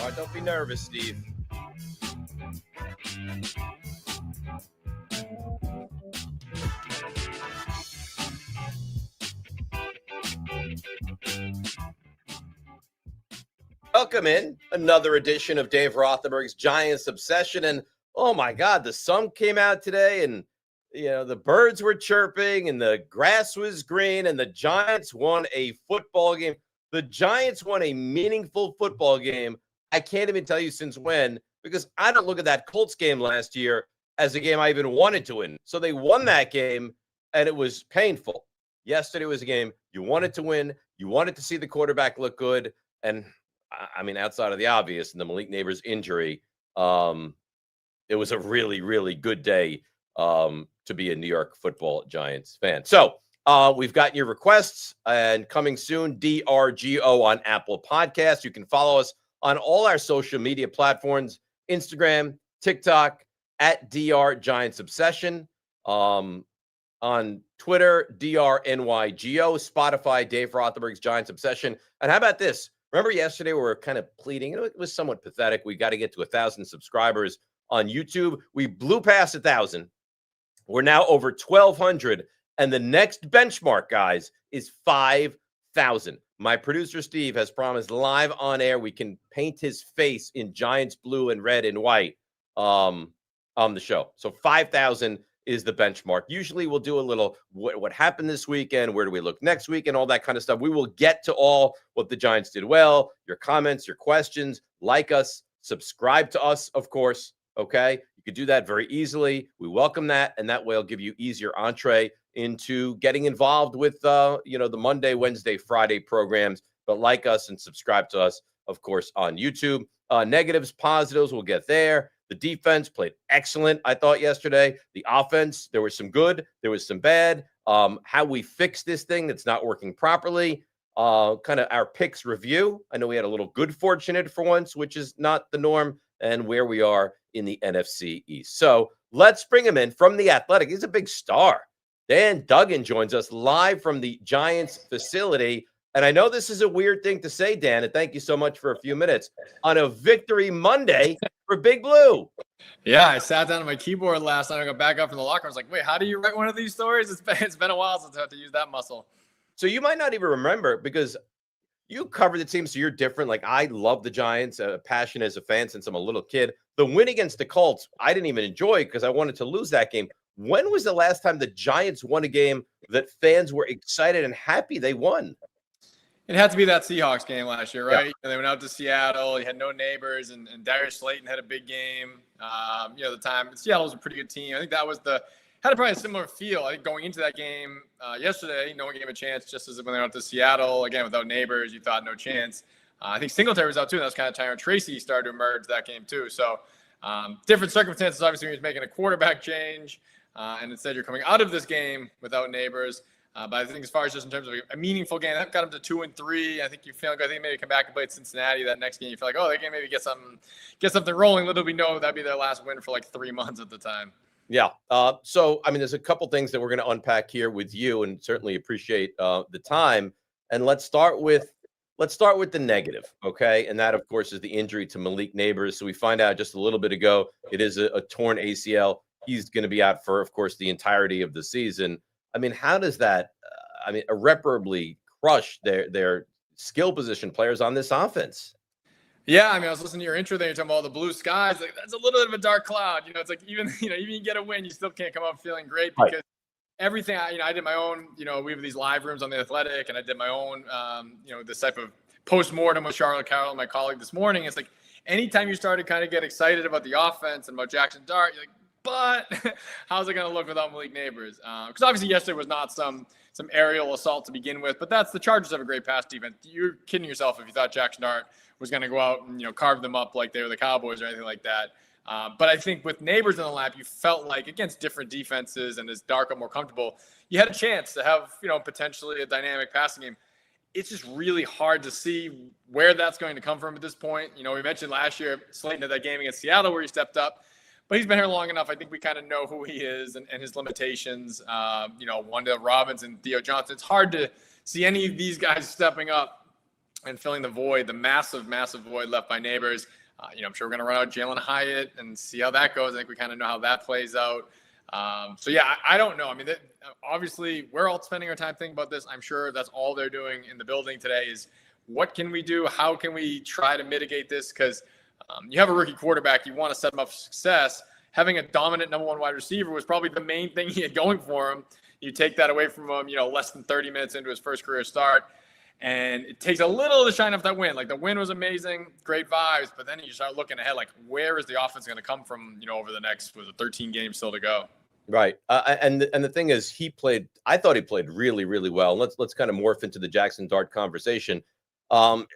All right, don't be nervous, Steve. Welcome in another edition of Dave Rothenberg's Giants Obsession. And oh my God, the sun came out today and the birds were chirping and the grass was green and the Giants won a football game. The Giants won a meaningful football game. I can't even tell you since when, because I don't look at that Colts game last year as a game I even wanted to win. So they won that game and it was painful. Yesterday was a game you wanted to win. You wanted to see the quarterback look good. And I mean, outside of the obvious and the Malik Nabers injury, it was a really, really good day to be a New York Football Giants fan. So we've got your requests, and coming soon, DRGO on Apple Podcasts. You can follow us on all our social media platforms, Instagram, TikTok, at DR Giants Obsession, on Twitter, DRNYGO, Spotify, Dave Rothenberg's Giants Obsession. And how about this? Remember yesterday we were kind of pleading, it was somewhat pathetic. We got to get to 1,000 subscribers on YouTube. We blew past 1,000. We're now over 1,200. And the next benchmark, guys, is 5,000. My producer, Steve, has promised live on air we can paint his face in Giants blue and red and white on the show. So 5,000 is the benchmark. Usually we'll do a little what happened this weekend, where do we look next week, and all that kind of stuff. We will get to all what the Giants did well, your comments, your questions. Like us, subscribe to us, of course, okay? You could do that very easily. We welcome that, and that way it'll give you easier entree into getting involved with the Monday, Wednesday, Friday programs. But like us and subscribe to us, of course, on YouTube. Negatives, positives, we'll get there. The defense played excellent, I thought, yesterday. The offense, there was some good, there was some bad. How we fix this thing that's not working properly. Kind of our picks review. I know we had a little good fortunate for once, which is not the norm, and where we are in the NFC East. So let's bring him in from The Athletic. He's a big star. Dan Duggan joins us live from the Giants facility. And I know this is a weird thing to say, Dan, and thank you so much for a few minutes on a Victory Monday for Big Blue. Yeah, I sat down at my keyboard last night. I got back up from the locker room. I was like, wait, how do you write one of these stories? It's been a while since I had to use that muscle. So you might not even remember, because you covered the team, so you're different. Like, I love the Giants, passionate as a fan since I'm a little kid. The win against the Colts, I didn't even enjoy because I wanted to lose that game. When was the last time the Giants won a game that fans were excited and happy they won? It had to be that Seahawks game last year, right? Yeah. And they went out to Seattle. You had no Neighbors, and Darius Slayton had a big game. The time Seattle was a pretty good team. I think that was had probably a similar feel. I think going into that game yesterday, no one gave a chance. Just as when they went out to Seattle again without Neighbors, you thought no chance. I think Singletary was out too. And that was kind of time Tracy started to emerge that game too. So different circumstances. Obviously, when he was making a quarterback change, and instead you're coming out of this game without Neighbors. But I think as far as just in terms of a meaningful game, that got him to 2-3. I think you feel like maybe come back and play at Cincinnati that next game. You feel like, they can maybe get something rolling. Little we know that'd be their last win for like 3 months at the time. Yeah. So I mean, there's a couple things that we're going to unpack here with you, and certainly appreciate the time. And let's start with the negative, okay? And that, of course, is the injury to Malik Nabers. So we find out just a little bit ago it is a torn ACL. He's going to be out for, of course, the entirety of the season. I mean, how does that, irreparably crush their skill position players on this offense? Yeah, I was listening to your intro there. You're talking about all the blue skies. Like, that's a little bit of a dark cloud. It's like even you get a win, you still can't come up feeling great because everything. I did my own. We have these live rooms on The Athletic, and I did my own. This type of post-mortem with Charlotte Carroll, my colleague, this morning. It's like anytime you start to kind of get excited about the offense and about Jackson Dart, you're like, but how's it going to look without Malik Nabers? Because obviously yesterday was not some aerial assault to begin with, but the Chargers have a great pass defense. You're kidding yourself if you thought Jackson Dart was going to go out and carve them up like they were the Cowboys or anything like that. But I think with Nabers in the lap, you felt like against different defenses and as Dart got more comfortable, you had a chance to have potentially a dynamic passing game. It's just really hard to see where that's going to come from at this point. We mentioned last year Slayton had that game against Seattle where he stepped up. But he's been here long enough. I think we kind of know who he is and his limitations. Wanda Robbins and Theo Johnson. It's hard to see any of these guys stepping up and filling the void, the massive void left by Nabers. I'm sure we're going to run out Jalen Hyatt and see how that goes. I think we kind of know how that plays out. So yeah, I don't know. I mean, obviously we're all spending our time thinking about this. I'm sure that's all they're doing in the building today is what can we do? How can we try to mitigate this? Because you have a rookie quarterback, you want to set him up for success. Having a dominant number one wide receiver was probably the main thing he had going for him. You take that away from him, less than 30 minutes into his first career start. And it takes a little to shine off that win. Like the win was amazing, great vibes, but then you start looking ahead, like where is the offense going to come from, over the next 13 games still to go. Right. And the thing is, I thought he played really, really well. Let's kind of morph into the Jackson Dart conversation. I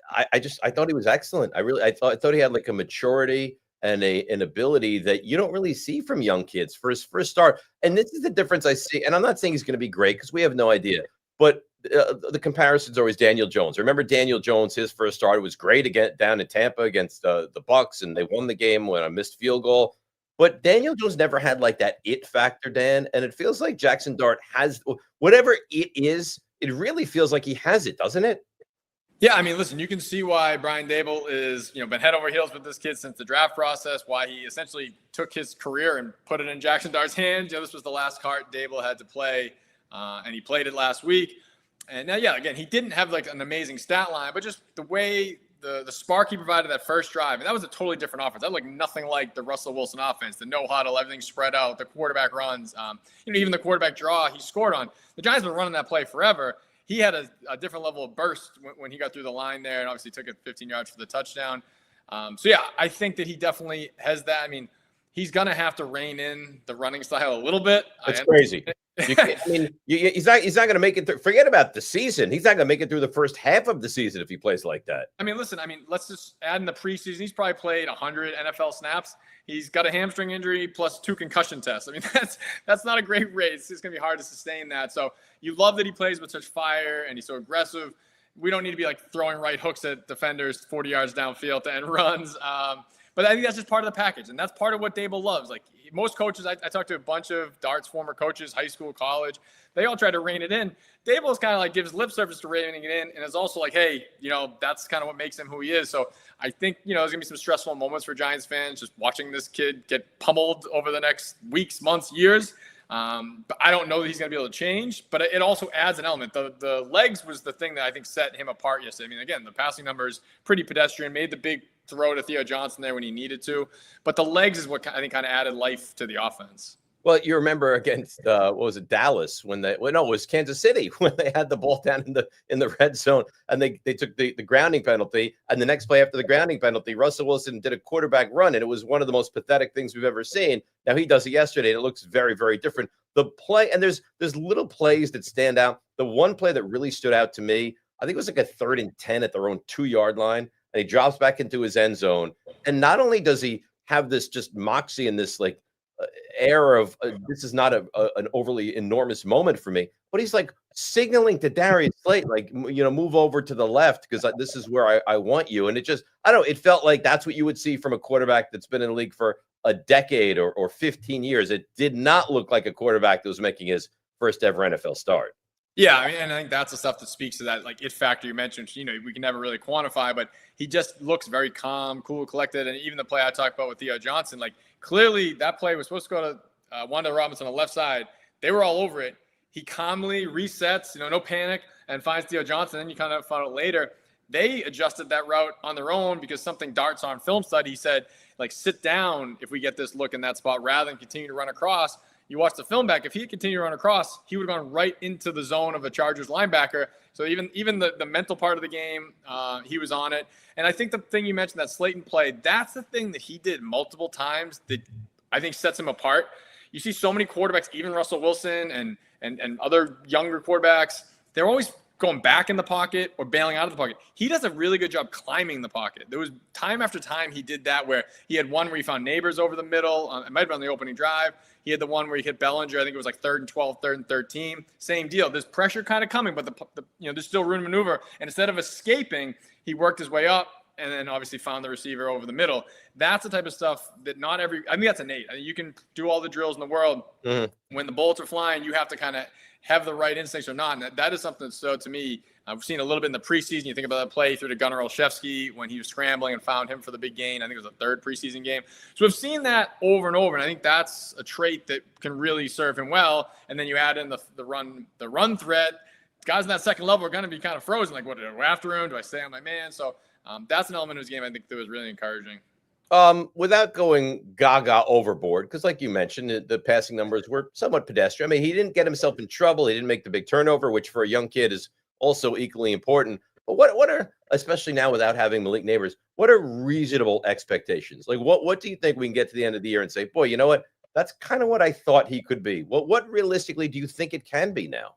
thought he was excellent. I thought he had like a maturity and an ability that you don't really see from young kids for his first start. And this is the difference I see. And I'm not saying he's going to be great because we have no idea, but the comparison is always Daniel Jones. Remember Daniel Jones, his first start was great down in Tampa against the Bucs, and they won the game when a missed field goal. But Daniel Jones never had like that it factor, Dan. And it feels like Jackson Dart has whatever it is. It really feels like he has it, doesn't it? Yeah, I mean, listen, you can see why Brian Daboll is, been head over heels with this kid since the draft process, why he essentially took his career and put it in Jackson Dart's hands. This was the last card Daboll had to play, and he played it last week. And now, yeah, again, he didn't have like an amazing stat line, but just the way the spark he provided that first drive, and that was a totally different offense. That looked nothing like the Russell Wilson offense, the no huddle, everything spread out, the quarterback runs, even the quarterback draw he scored on. The Giants have been running that play forever. He had a different level of burst when he got through the line there, and obviously took it 15 yards for the touchdown. So yeah, I think that he definitely has that. I mean, he's going to have to rein in the running style a little bit. It's crazy. He's not going to make it through. Forget about the season. He's not going to make it through the first half of the season if he plays like that. I mean, listen, let's just add in the preseason. He's probably played 100 NFL snaps. He's got a hamstring injury plus 2 concussion tests. I mean, that's not a great rate. It's going to be hard to sustain that. So you love that he plays with such fire and he's so aggressive. We don't need to be like throwing right hooks at defenders 40 yards downfield to end runs. But I think that's just part of the package. And that's part of what Daboll loves. Like most coaches, I talked to a bunch of Darts former coaches, high school, college. They all try to rein it in. Daboll's kind of like gives lip service to reining it in. And is also like, hey, that's kind of what makes him who he is. So I think, there's going to be some stressful moments for Giants fans just watching this kid get pummeled over the next weeks, months, years. But I don't know that he's going to be able to change. But it also adds an element. The legs was the thing that I think set him apart yesterday. I mean, again, the passing numbers pretty pedestrian. Made the big throw to Theo Johnson there when he needed to. But the legs is what I think kind of added life to the offense. Well, you remember against what was it, Dallas it was Kansas City when they had the ball down in the red zone and they took the grounding penalty, and the next play after the grounding penalty, Russell Wilson did a quarterback run, and it was one of the most pathetic things we've ever seen. Now he does it yesterday, and it looks very, very different. The play, and there's little plays that stand out. The one play that really stood out to me, I think it was like a 3rd and 10 at their own 2-yard line, and he drops back into his end zone. And not only does he have this just moxie and this like air of this is not an overly enormous moment for me, but he's like signaling to Darius Slayton, like, move over to the left because this is where I want you. And it just, I don't know, it felt like that's what you would see from a quarterback that's been in the league for a decade or 15 years. It did not look like a quarterback that was making his first ever NFL start. Yeah, and I think that's the stuff that speaks to that, like, it factor you mentioned. We can never really quantify, but he just looks very calm, cool, collected. And even the play I talked about with Theo Johnson, like, clearly that play was supposed to go to Wanda Robinson on the left side. They were all over it. He calmly resets, no panic, and finds Theo Johnson. Then you kind of found out later they adjusted that route on their own because something Darts on film study said, like, sit down if we get this look in that spot rather than continue to run across. You watch the film back. If he had continued to run across, he would have gone right into the zone of the Chargers linebacker. So even the mental part of the game, he was on it. And I think the thing you mentioned, that Slayton play, that's the thing that he did multiple times that I think sets him apart. You see so many quarterbacks, even Russell Wilson and other younger quarterbacks, they're always going back in the pocket or bailing out of the pocket. He does a really good job climbing the pocket. There was time after time he did that, where he had one where he found Nabers over the middle. It might have been on the opening drive. He had the one where he hit Bellinger. I think it was like 3rd and 12, 3rd and 13. Same deal. There's pressure kind of coming, but there's still room to maneuver. And instead of escaping, he worked his way up and then obviously found the receiver over the middle. That's the type of stuff that I think that's innate. I mean, you can do all the drills in the world. Mm-hmm. When the bullets are flying, you have to kind of have the right instincts or not. And that is something. So to me, I've seen a little bit in the preseason. You think about that play through to Gunnar Olszewski when he was scrambling and found him for the big gain. I think it was the third preseason game. So we've seen that over and over. And I think that's a trait that can really serve him well. And then you add in the run threat. Guys in that second level are going to be kind of frozen. Like, what do I go after him? Do I stay on my man? So that's an element of his game I think that was really encouraging. Without going gaga overboard, because like you mentioned, the passing numbers were somewhat pedestrian. I mean, he didn't get himself in trouble. He didn't make the big turnover, which for a young kid is also equally important. But what are, especially now without having Malik Nabers, what are reasonable expectations? Like, what do you think we can get to the end of the year and say, boy, you know what? That's kind of what I thought he could be. What realistically do you think it can be now?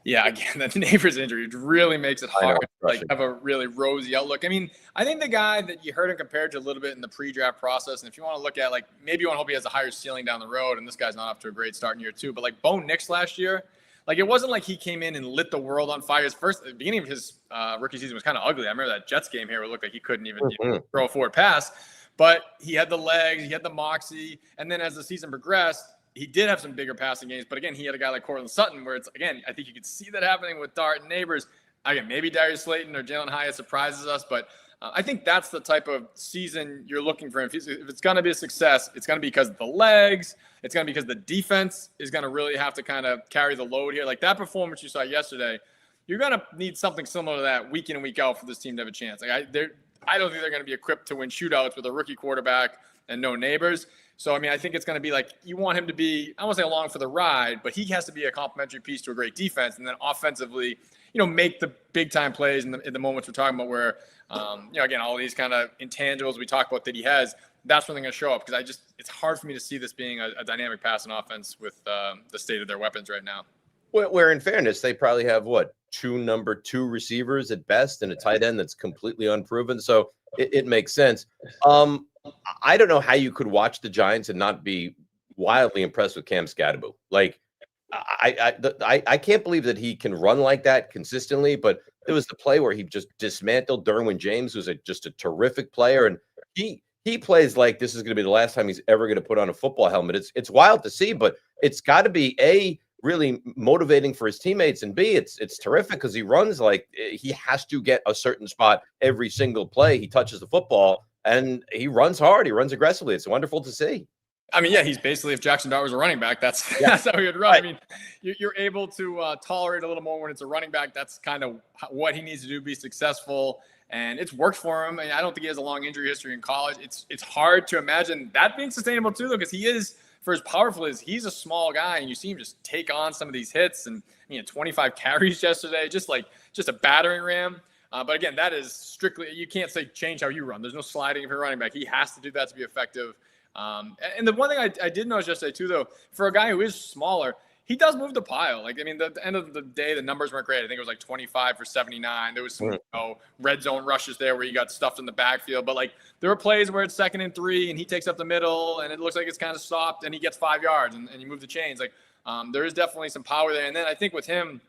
Yeah, again, that Nabers injury really makes it hard to have a really rosy outlook. I mean, I think the guy that you heard him compared to a little bit in the pre-draft process, and if you want to look at, like, maybe you want to hope he has a higher ceiling down the road, and this guy's not off to a great start in year 2, but like Bo Nix last year, like, it wasn't like he came in and lit the world on fire. The beginning of his rookie season was kind of ugly. I remember that Jets game here where it looked like he couldn't even throw a forward pass, but he had the legs, he had the moxie, and then as the season progressed, he did have some bigger passing games, but again, he had a guy like Cortland Sutton where it's, again, I think you could see that happening with Dart and Nabers. Again, maybe Darius Slayton or Jalen Hyatt surprises us, but I think that's the type of season you're looking for. If it's going to be a success, it's going to be because of the legs. It's going to be because the defense is going to really have to kind of carry the load here. Like that performance you saw yesterday, you're going to need something similar to that week in and week out for this team to have a chance. Like I don't think they're going to be equipped to win shootouts with a rookie quarterback and no Nabers. So, I mean, I think it's going to be like you want him to be, I won't say along for the ride, but he has to be a complementary piece to a great defense. And then offensively, make the big time plays in the moments we're talking about where, again, all these kind of intangibles we talk about that he has, that's when they're going to show up. Because it's hard for me to see this being a dynamic passing offense with the state of their weapons right now. Where in fairness, they probably have two number 2 receivers at best and a tight end that's completely unproven. So it makes sense. I don't know how you could watch the Giants and not be wildly impressed with Cam Skattebo. Like, I can't believe that he can run like that consistently. But there was the play where he just dismantled Derwin James, who's just a terrific player, and he plays like this is going to be the last time he's ever going to put on a football helmet. It's wild to see, but it's got to be really motivating for his teammates, and B, it's terrific because he runs like he has to get a certain spot every single play he touches the football. And he runs hard. He runs aggressively. It's wonderful to see. I mean, yeah, he's basically, if Jackson Dart was a running back, that's how he would run. Right. I mean, you're able to tolerate a little more when it's a running back. That's kind of what he needs to do to be successful. And it's worked for him. I mean, I don't think he has a long injury history in college. It's hard to imagine that being sustainable too, though, because he is, for as powerful as he's a small guy, and you see him just take on some of these hits. And 25 carries yesterday, just a battering ram. But again, that is strictly, you can't say change how you run. There's no sliding if you're running back. He has to do that to be effective. And the one thing I did notice yesterday too, though, for a guy who is smaller, he does move the pile. Like, I mean, at the end of the day, the numbers weren't great. I think it was like 25 for 79. There was some red zone rushes there where you got stuffed in the backfield. But like there were plays where it's 2nd and 3 and he takes up the middle and it looks like it's kind of stopped and he gets 5 yards and you move the chains. Like there is definitely some power there. And then I think with him,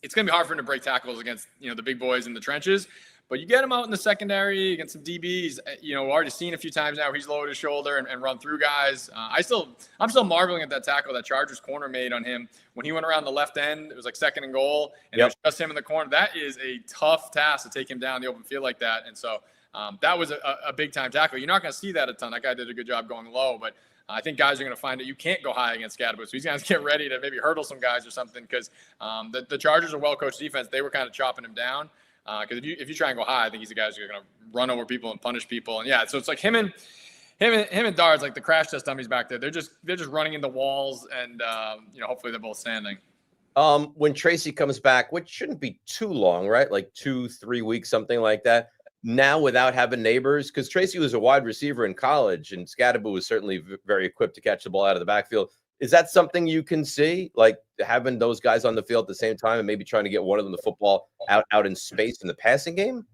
it's going to be hard for him to break tackles against, the big boys in the trenches. But you get him out in the secondary against some DBs, already seen a few times now where he's lowered his shoulder and run through guys. I'm still marveling at that tackle that Chargers corner made on him when he went around the left end. It was like 2nd and goal, and it was just him in the corner. That is a tough task to take him down the open field like that. And so that was a big-time tackle. You're not going to see that a ton. That guy did a good job going low, but I think guys are going to find that you can't go high against Skattebo. So he's going to get ready to maybe hurdle some guys or something because the Chargers are well-coached defense. They were kind of chopping him down. Because if you try and go high, I think he's the guys who are going to run over people and punish people. And so it's like him and Dart's like the crash test dummies back there. They're just running into walls, and hopefully they're both standing. When Tracy comes back, which shouldn't be too long, right? Like 2-3 weeks, something like that. Now without having Nabers, because Tracy was a wide receiver in college, and Skattebo was certainly very equipped to catch the ball out of the backfield. Is that something you can see, like having those guys on the field at the same time and maybe trying to get one of them the football out in space in the passing game?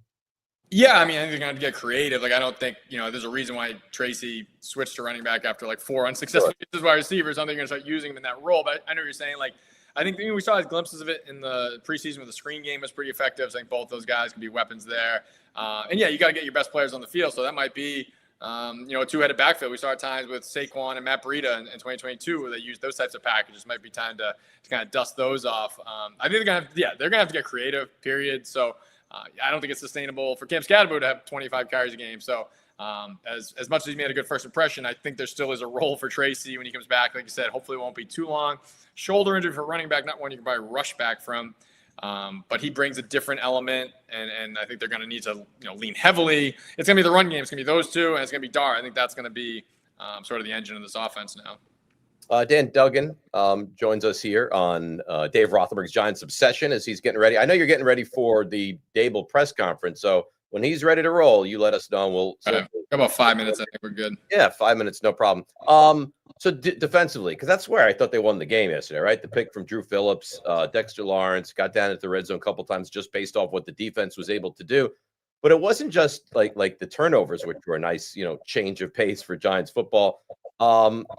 Yeah, I mean, I think they're going to get creative. Like, I don't think, there's a reason why Tracy switched to running back after like 4 unsuccessful wide receivers. I don't think you're going to start using him in that role. But I know what you're saying. Like, I think we saw glimpses of it in the preseason with the screen game was pretty effective. So I think both those guys can be weapons there. And yeah, you got to get your best players on the field. So that might be a two-headed backfield. We saw at times with Saquon and Matt Breida in 2022 where they used those types of packages. Might be time to kind of dust those off. I think they're gonna have to get creative. Period. So I don't think it's sustainable for Cam Scadaboo to have 25 carries a game. So as much as he made a good first impression, I think there still is a role for Tracy when he comes back. Like you said, hopefully it won't be too long. Shoulder injury for running back, not one you can probably rush back from. But he brings a different element, and I think they're going to need to lean heavily. It's going to be the run game. It's going to be those two, and it's going to be Dar. I think that's going to be sort of the engine of this offense now. Dan Duggan joins us here on Dave Rothenberg's Giants Obsession as he's getting ready. I know you're getting ready for the Dable press conference, so when he's ready to roll, you let us know. And we'll about 5 minutes. I think we're good. Yeah, 5 minutes, no problem. So defensively, because that's where I thought they won the game yesterday, right? The pick from Drew Phillips, Dexter Lawrence got down at the red zone a couple times just based off what the defense was able to do. But it wasn't just like the turnovers, which were a nice, change of pace for Giants football.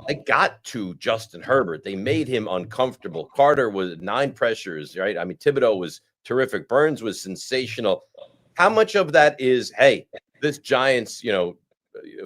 They got to Justin Herbert. They made him uncomfortable. Carter was 9 pressures, right? I mean, Thibodeau was terrific. Burns was sensational. How much of that is, hey, this Giants,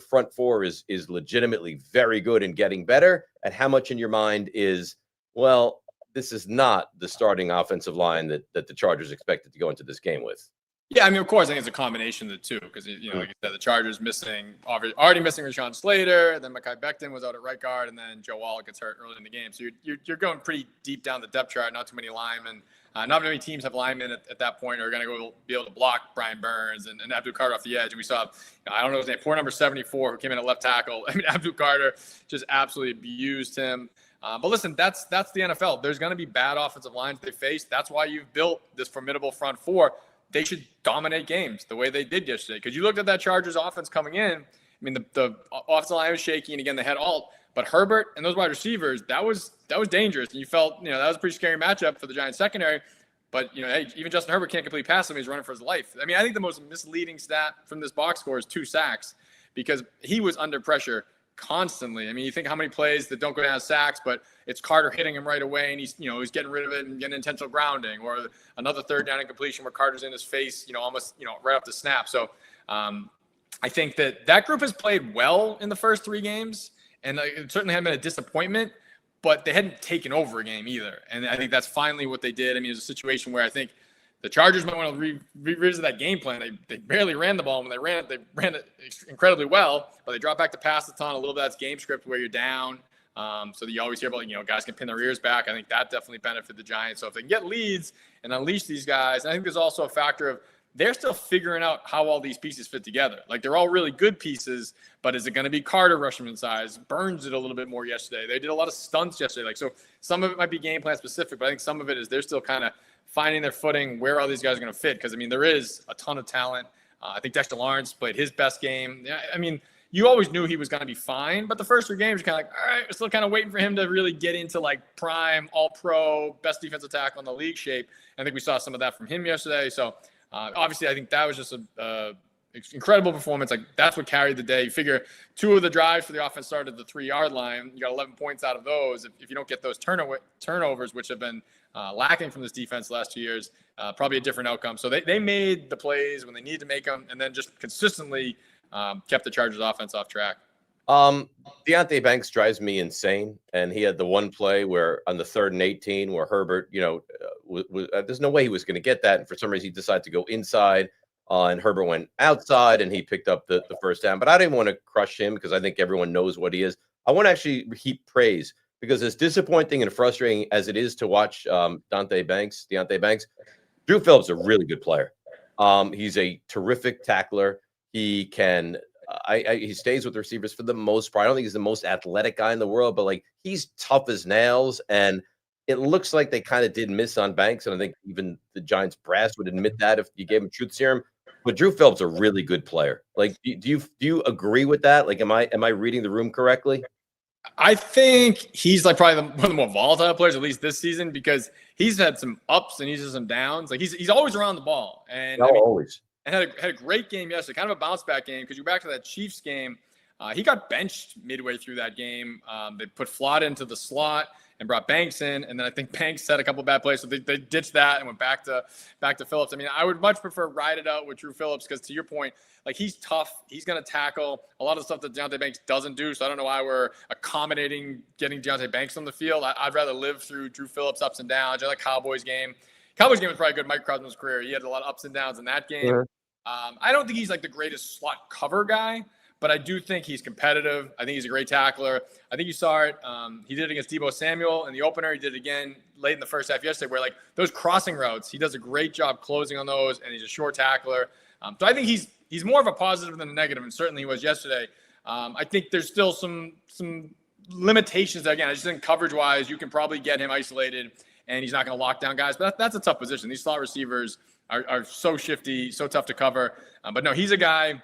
front four is legitimately very good and getting better? And how much in your mind is, well, this is not the starting offensive line that the Chargers expected to go into this game with? Yeah, I mean, of course, I think it's a combination of the two because, like you said, the Chargers already missing Rashawn Slater, then Mekhi Becton was out at right guard, and then Joe Wallach gets hurt early in the game. So you're going pretty deep down the depth chart, not too many linemen. Not many teams have linemen at that point are going to be able to block Brian Burns and Abdul Carter off the edge. And we saw, I don't know his name, poor number 74 who came in at left tackle. I mean, Abdul Carter just absolutely abused him. But listen, that's the NFL. There's going to be bad offensive lines they face. That's why you've built this formidable front four. They should dominate games the way they did yesterday. Because you looked at that Chargers offense coming in. I mean, the offensive line was shaky, and again, they had Alt. But Herbert and those wide receivers, that was dangerous. And you felt, that was a pretty scary matchup for the Giants secondary. But, hey, even Justin Herbert can't complete pass him. He's running for his life. I mean, I think the most misleading stat from this box score is 2 sacks because he was under pressure constantly. I mean, you think how many plays that don't go down as sacks, but it's Carter hitting him right away, and he's getting rid of it and getting intentional grounding, or another third down incompletion where Carter's in his face, almost, right off the snap. So I think that group has played well in the first 3 games, and it certainly hadn't been a disappointment, but they hadn't taken over a game either. And I think that's finally what they did. I mean, it was a situation where I think the Chargers might want to revisit that game plan. They barely ran the ball. When they ran it incredibly well, but they dropped back to pass a ton. A little bit of that's game script where you're down. So that you always hear about, guys can pin their ears back. I think that definitely benefited the Giants. So if they can get leads and unleash these guys, and I think there's also a factor of they're still figuring out how all these pieces fit together. Like, they're all really good pieces, but is it going to be Carter rushing inside? Burns did a little bit more yesterday. They did a lot of stunts yesterday. Like, so some of it might be game plan specific, but I think some of it is they're still kind of finding their footing, where all these guys are going to fit. Because, I mean, there is a ton of talent. I think Dexter Lawrence played his best game. I mean, you always knew he was going to be fine, but the first 3 games, you're kind of like, all right, we're still kind of waiting for him to really get into, like, prime, all-pro, best defensive tackle in the league shape. I think we saw some of that from him yesterday. So, obviously, I think that was just a incredible performance. Like, that's what carried the day. You figure 2 of the drives for the offense started at the 3-yard line. You got 11 points out of those. If you don't get those turnovers, which have been lacking from this defense the last 2 years, probably a different outcome. So they made the plays when they needed to make them, and then just consistently kept the Chargers offense off track. Deonte Banks drives me insane, and he had the one play where on the 3rd and 18 where Herbert, there's no way he was going to get that, and for some reason he decided to go inside, and Herbert went outside, and he picked up the first down. But I didn't want to crush him because I think everyone knows what he is. I want to actually heap praise, because as disappointing and frustrating as it is to watch Deonte Banks, Drew Phillips is a really good player. He's a terrific tackler. He can. He stays with receivers for the most part. I don't think he's the most athletic guy in the world, but like, he's tough as nails. And it looks like they kind of did miss on Banks. And I think even the Giants brass would admit that if you gave him truth serum. But Drew Phillips is a really good player. Like, do you agree with that? Like, am I reading the room correctly? I think he's like probably one of the more volatile players, at least this season, because he's had some ups and he's had some downs. Like, he's always around the ball. And always. And had a great game yesterday, kind of a bounce back game, because you're back to that Chiefs game. He got benched midway through that game. They put Flott into the slot, and brought Banks in. And then I think Banks had a couple bad plays. So they ditched that and went back to Phillips. I mean, I would much prefer ride it out with Drew Phillips because to your point, like he's tough. He's going to tackle a lot of stuff that Deontay Banks doesn't do. So I don't know why we're accommodating getting Deontay Banks on the field. I'd rather live through Drew Phillips' ups and downs. I like Cowboys game. Cowboys game was probably good. Mike Crosby's career. He had a lot of ups and downs in that game. Sure. I don't think he's like the greatest slot cover guy, but I do think he's competitive. I think he's a great tackler. I think you saw it. He did it against Deebo Samuel in the opener. He did it again late in the first half yesterday where like those crossing routes, he does a great job closing on those, and he's a short tackler. So I think he's more of a positive than a negative, and certainly he was yesterday. I think there's still some limitations that, again, I just think coverage-wise, you can probably get him isolated, and he's not going to lock down guys. But that's a tough position. These slot receivers are so shifty, so tough to cover. But no, he's a guy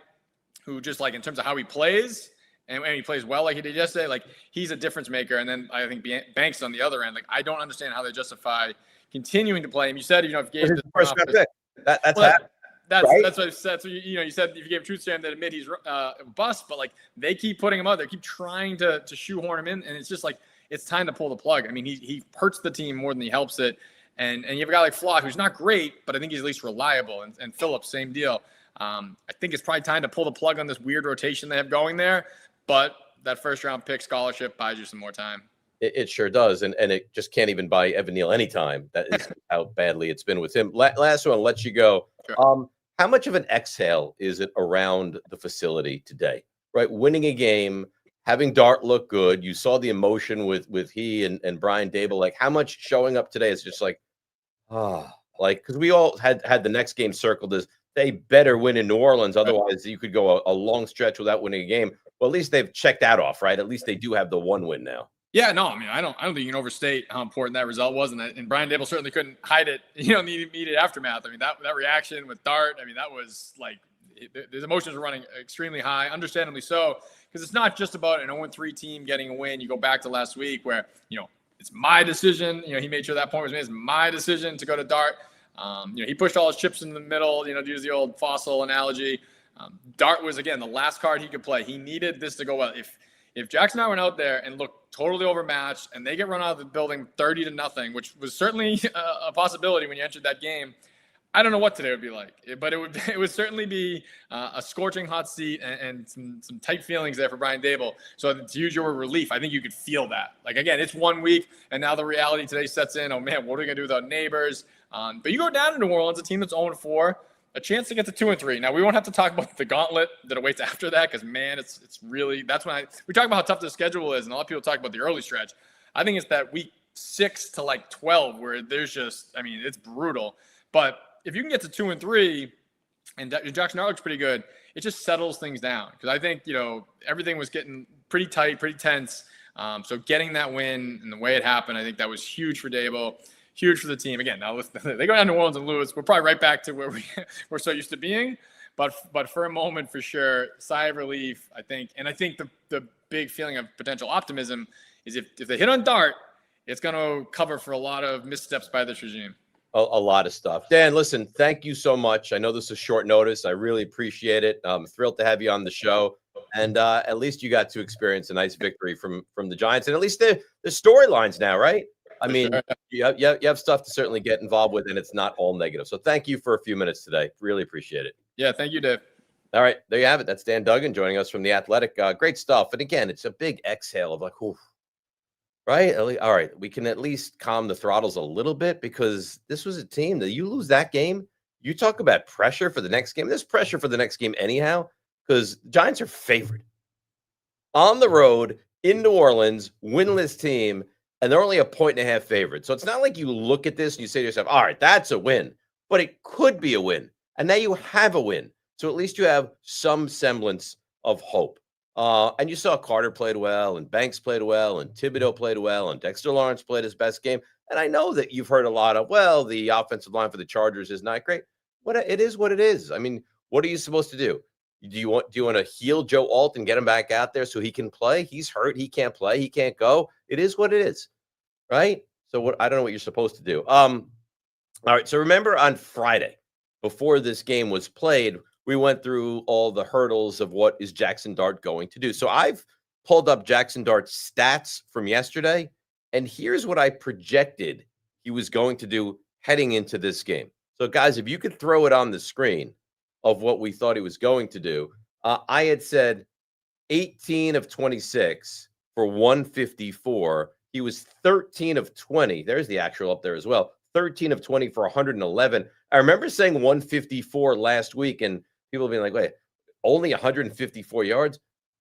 who just like in terms of how he plays, and he plays well like he did yesterday, like he's a difference maker. And then I think Banks on the other end, like I don't understand how they justify continuing to play him. You said, if you gave the first round pick. That's what I said. So you said if you gave truth to him that admit he's a bust, but like they keep putting him out there, keep trying to shoehorn him in, and it's just like it's time to pull the plug. I mean, he hurts the team more than he helps it. And you have a guy like Flock who's not great, but I think he's at least reliable. And Phillips, same deal. I think it's probably time to pull the plug on this weird rotation they have going there. But that first round pick scholarship buys you some more time. It sure does. And it just can't even buy Evan Neal anytime. That is how badly it's been with him. Last one, I'll let you go. Sure. How much of an exhale is it around the facility today? Right? Winning a game, having Dart look good. You saw the emotion with he and Brian Dable. Like how much showing up today is just like, because we all had the next game circled as they better win in New Orleans. Otherwise, you could go a long stretch without winning a game. Well, at least they've checked that off, right? At least they do have the one win now. Yeah, no, I mean, I don't think you can overstate how important that result was, and Brian Dable certainly couldn't hide it, in the immediate aftermath. I mean, that reaction with Dart, I mean, that was like his emotions were running extremely high, understandably so, because it's not just about an 0-3 team getting a win. You go back to last week where it's my decision. He made sure that point was made. It's my decision to go to Dart. He pushed all his chips in the middle. To use the old fossil analogy. Dart was again the last card he could play. He needed this to go well. If Jackson and I went out there and looked totally overmatched and they get run out of the building 30-0, which was certainly a possibility when you entered that game, I don't know what today would be like, but it would certainly be a scorching hot seat and some tight feelings there for Brian Dable. So to use your relief, I think you could feel that. Like, again, it's 1 week, and now the reality today sets in. Oh, man, what are we going to do without Nabers? But you go down to New Orleans, a team that's 0-4, a chance to get to 2-3. Now, we won't have to talk about the gauntlet that awaits after that because, man, it's really – that's when we talk about how tough the schedule is, and a lot of people talk about the early stretch. I think it's that week 6 to, 12 where there's just – I mean, it's brutal. But if you can get to 2-3 and Jackson looks pretty good, it just settles things down because I think, everything was getting pretty tight, pretty tense. So getting that win and the way it happened, I think that was huge for Dable. Huge for the team. Again, now they go down to New Orleans and lose. We're probably right back to where we're so used to being. But for a moment, for sure, sigh of relief, I think. And I think the big feeling of potential optimism is if they hit on Dart, it's going to cover for a lot of missteps by this regime. A lot of stuff. Dan, listen, thank you so much. I know this is short notice. I really appreciate it. I'm thrilled to have you on the show. And at least you got to experience a nice victory from the Giants. And at least the storylines now, right? I mean, you have stuff to certainly get involved with, and it's not all negative. So thank you for a few minutes today. Really appreciate it. Yeah, thank you, Dave. All right, there you have it. That's Dan Duggan joining us from The Athletic. Great stuff. And again, it's a big exhale of like, oof, right? All right, we can at least calm the throttles a little bit because this was a team that you lose that game. You talk about pressure for the next game. There's pressure for the next game anyhow because the Giants are favored on the road in New Orleans, winless team. And they're only a 1.5 favorite. So it's not like you look at this and you say to yourself, all right, that's a win. But it could be a win. And now you have a win. So at least you have some semblance of hope. And you saw Carter played well, and Banks played well, and Thibodeau played well, and Dexter Lawrence played his best game. And I know that you've heard a lot of, well, the offensive line for the Chargers is not great. But it is what it is. I mean, what are you supposed to do? Do you want to heal Joe Alt and get him back out there so he can play? He's hurt. He can't play. He can't go. It is what it is. Right? So I don't know what you're supposed to do. All right. So remember on Friday, before this game was played, we went through all the hurdles of what is Jackson Dart going to do. So I've pulled up Jackson Dart's stats from yesterday, And here's what I projected he was going to do heading into this game. So, guys, if you could throw it on the screen of what we thought he was going to do, I had said 18 of 26 for 154. He was 13 of 20. There's the actual up there as well. 13 of 20 for 111. I remember saying 154 last week, and people being like, wait, only 154 yards?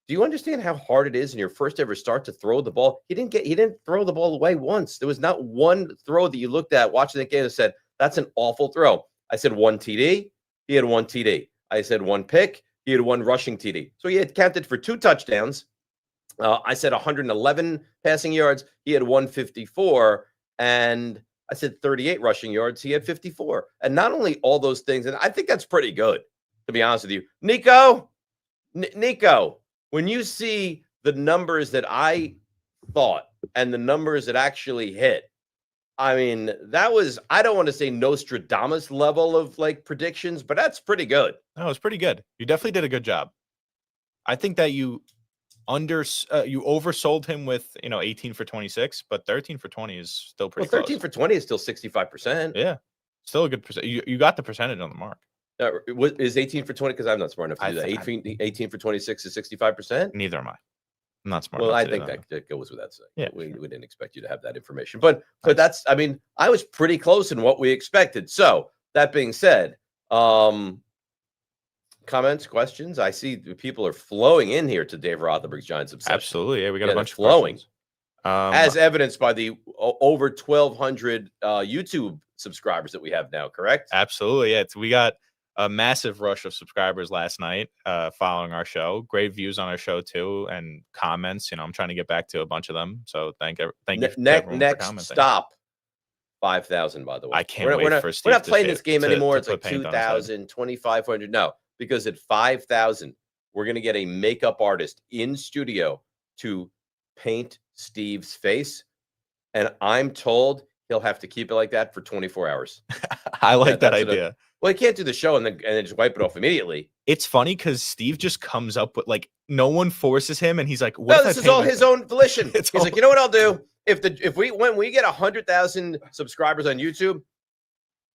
Do you understand how hard it is in your first ever start to throw the ball? He didn't throw the ball away once. There was not one throw that you looked at watching that game and said, that's an awful throw. I said 1 TD. He had 1 TD. I said 1 pick. He had 1 rushing TD. So he had counted for 2 touchdowns. I said 111 passing yards. He had 154. And I said 38 rushing yards. He had 54. And not only all those things, and I think that's pretty good, to be honest with you. Nico, when you see the numbers that I thought and the numbers that actually hit, I mean, that was, I don't want to say Nostradamus level of like predictions, but that's pretty good. No, it was pretty good. You definitely did a good job. I think that you oversold him with 18 for 26, but 13 for 20 is still pretty well, 13 close. For 20 is still 65%. Yeah, still a good percent. You got the percentage on the mark. Is 18 for 20? Because I'm not smart enough to do that. 18 for 26 is 65%? Neither am I. I'm not smart. Well, I think that goes without saying. Yeah, we didn't expect you to have that information, but that's, I mean, I was pretty close in what we expected. So that being said, comments, questions. I see people are flowing in here to Dave Rothenberg's Giants obsession. Absolutely, yeah, we got a bunch of flowing, as evidenced by the over 1,200 YouTube subscribers that we have now. Correct? Absolutely, yeah. We got a massive rush of subscribers last night following our show. Great views on our show too, and comments. I'm trying to get back to a bunch of them. So thank you. Next stop, 5,000. By the way, I can't wait for Steve. We're not playing this game anymore. It's like 2,000, 2,500. No, because at 5,000, we're gonna get a makeup artist in studio to paint Steve's face, and I'm told he'll have to keep it like that for 24 hours. I like that idea. Well, he can't do the show and then just wipe it off immediately. It's funny because Steve just comes up with no one forces him, and he's like, "No, this is all his own volition." He's like, "You know what I'll do? When we get 100,000 subscribers on YouTube,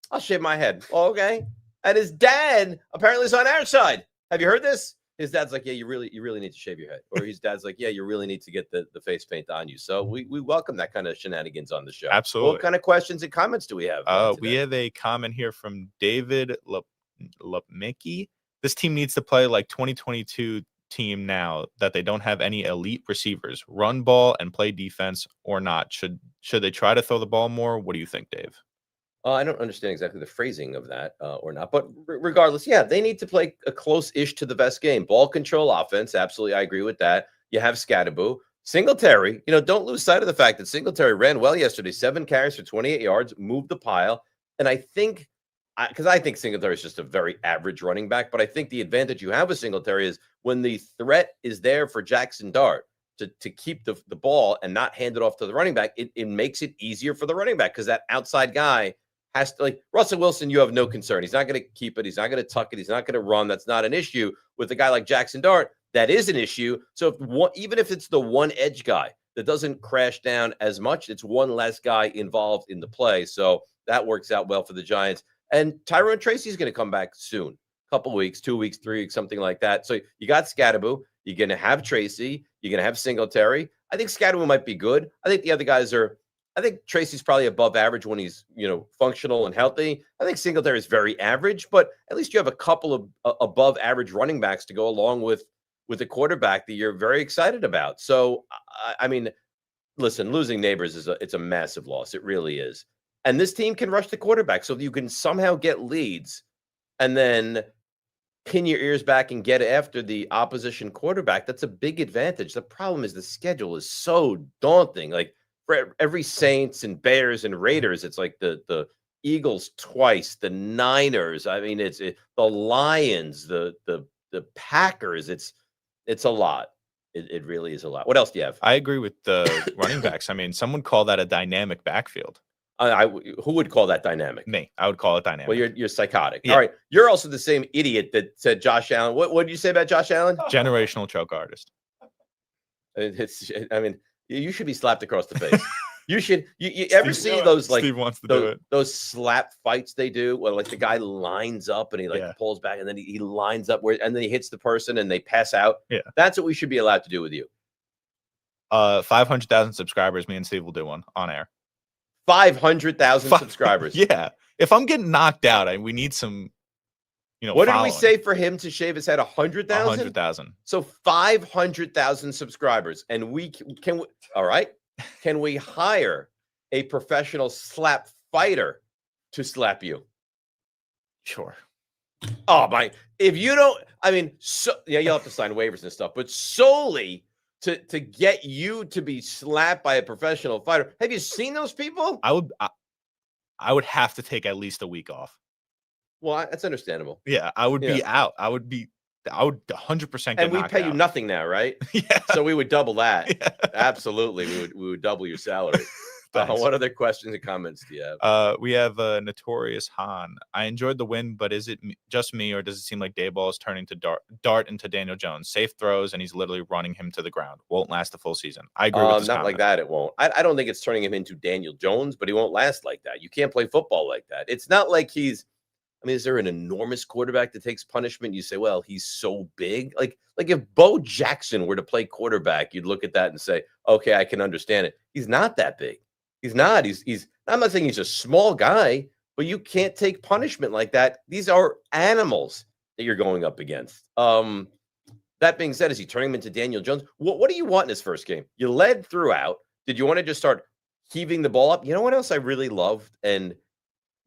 I'll shave my head." Oh, okay. And his dad apparently is on our side. Have you heard this? His dad's like, "Yeah, you really need to shave your head," or his dad's like, "Yeah, you really need to get the face paint on you." So we welcome that kind of shenanigans on the show. Absolutely. What kind of questions and comments do we have? We have a comment here from David Lupnicki. This team needs to play like 2022 team now that they don't have any elite receivers. Run ball and play defense or not. Should they try to throw the ball more? What do you think, Dave? I don't understand exactly the phrasing of that or not, but regardless, yeah, they need to play a close-ish to the best game. Ball control offense, absolutely, I agree with that. You have Scatterboo. Singletary, don't lose sight of the fact that Singletary ran well yesterday, 7 carries for 28 yards, moved the pile. And I think, because I think Singletary is just a very average running back, but I think the advantage you have with Singletary is when the threat is there for Jackson Dart to keep the ball and not hand it off to the running back, it makes it easier for the running back because that outside guy has to, like Russell Wilson, you have no concern. He's not going to keep it. He's not going to tuck it. He's not going to run. That's not an issue. With a guy like Jackson Dart, that is an issue. So even if it's the one edge guy that doesn't crash down as much, it's one less guy involved in the play. So that works out well for the Giants. And Tyrone Tracy's going to come back soon. Couple weeks, 2 weeks, 3 weeks, something like that. So you got Scatterboo. You're going to have Tracy. You're going to have Singletary. I think Scatterboo might be good. I think the other guys are. I think Tracy's probably above average when he's, functional and healthy. I think Singletary is very average, but at least you have a couple of above average running backs to go along with a quarterback that you're very excited about. So, I mean, listen, losing Nabers it's a massive loss. It really is. And this team can rush the quarterback. So if you can somehow get leads and then pin your ears back and get after the opposition quarterback, that's a big advantage. The problem is the schedule is so daunting. Like, for every Saints and Bears and Raiders, it's like the Eagles twice, the Niners. I mean, it's the Lions, the Packers. It's a lot. It really is a lot. What else do you have? I agree with the running backs. I mean, someone call that a dynamic backfield. Who would call that dynamic? Me. I would call it dynamic. Well, you're psychotic. Yeah. All right. You're also the same idiot that said Josh Allen. What did you say about Josh Allen? Generational choke artist. I mean, you should be slapped across the face. You should. You ever see those like Steve wants to do it. those slap fights they do, where like the guy lines up and he like pulls back, and then he lines up and then he hits the person and they pass out. Yeah, that's what we should be allowed to do with you. 500,000 subscribers. Me and Steve will do one on air. 500,000 subscribers. Yeah. If I'm getting knocked out, we need some. What did we say for him to shave his head? 100,000. 100,000. So 500,000 subscribers, and all right. Can we hire a professional slap fighter to slap you? Sure. Oh my! If you don't, you'll have to sign waivers and stuff, but solely to get you to be slapped by a professional fighter. Have you seen those people? I would have to take at least a week off. Well, that's understandable. Yeah, I would be out. I would 100% get and we pay you nothing now, right? Yeah. So we would double that. Yeah. Absolutely, we would double your salary. What other questions and comments do you have? We have Notorious Han. I enjoyed the win, but is it just me, or does it seem like Dayball is turning to dart into Daniel Jones? Safe throws, and he's literally running him to the ground. Won't last the full season. I agree with this not comment. like that. It won't. I don't think it's turning him into Daniel Jones, but he won't last like that. You can't play football like that. It's not like he's. Is there an enormous quarterback that takes punishment? You say, well, he's so big. Like if Bo Jackson were to play quarterback, you'd look at that and say, okay, I can understand it. He's not that big. He's not. I'm not saying he's a small guy, but you can't take punishment like that. These are animals that you're going up against. That being said, is he turning him into Daniel Jones? What do you want in his first game? You led throughout. Did you want to just start heaving the ball up? You know what else I really loved? And